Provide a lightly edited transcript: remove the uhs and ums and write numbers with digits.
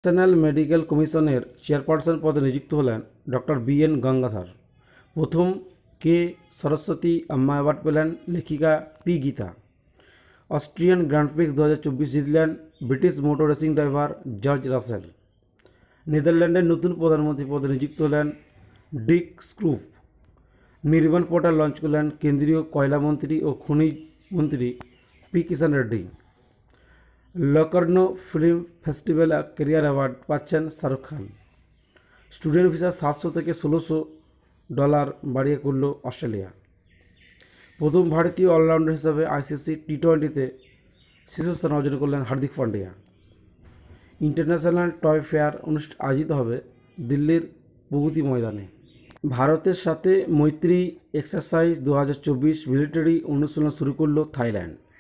National medical কমিশনের chairperson পদে নিযুক্ত হলেন ডক্টর BN গঙ্গাধর। প্রথম কে সরস্বতী আম্মা অ্যাওয়ার্ড পেলেন লেখিকা P Geeta. Austrian Grand Prix 2024 জিতলেন British motor racing driver George Russell. নেদারল্যান্ডের নতুন প্রধানমন্ত্রী পদে নিযুক্ত হলেন ডিক স্ক্রুভ। নির্বাণ পোর্টাল লঞ্চ করলেন কেন্দ্রীয় কয়লা মন্ত্রী ও খনিজ মন্ত্রী P Kishan Reddy. Locarno film festival career award পাচ্ছেন শাহরুখ খান। স্টুডেন্ট ভিসা 700 থেকে $1600 বাড়িয়ে করল অস্ট্রেলিয়া। প্রথম ভারতীয় অলরাউন্ডার হিসাবে ICC T20-তে শীর্ষস্থান অর্জন করলেন Hardik Pandya. International toy fair আয়োজিত হবে দিল্লির প্রগতি ময়দানে। ভারতের সাথে মৈত্রী এক্সারসাইজ 2024 মিলিটারি অনুশীলন শুরু করল থাইল্যান্ড।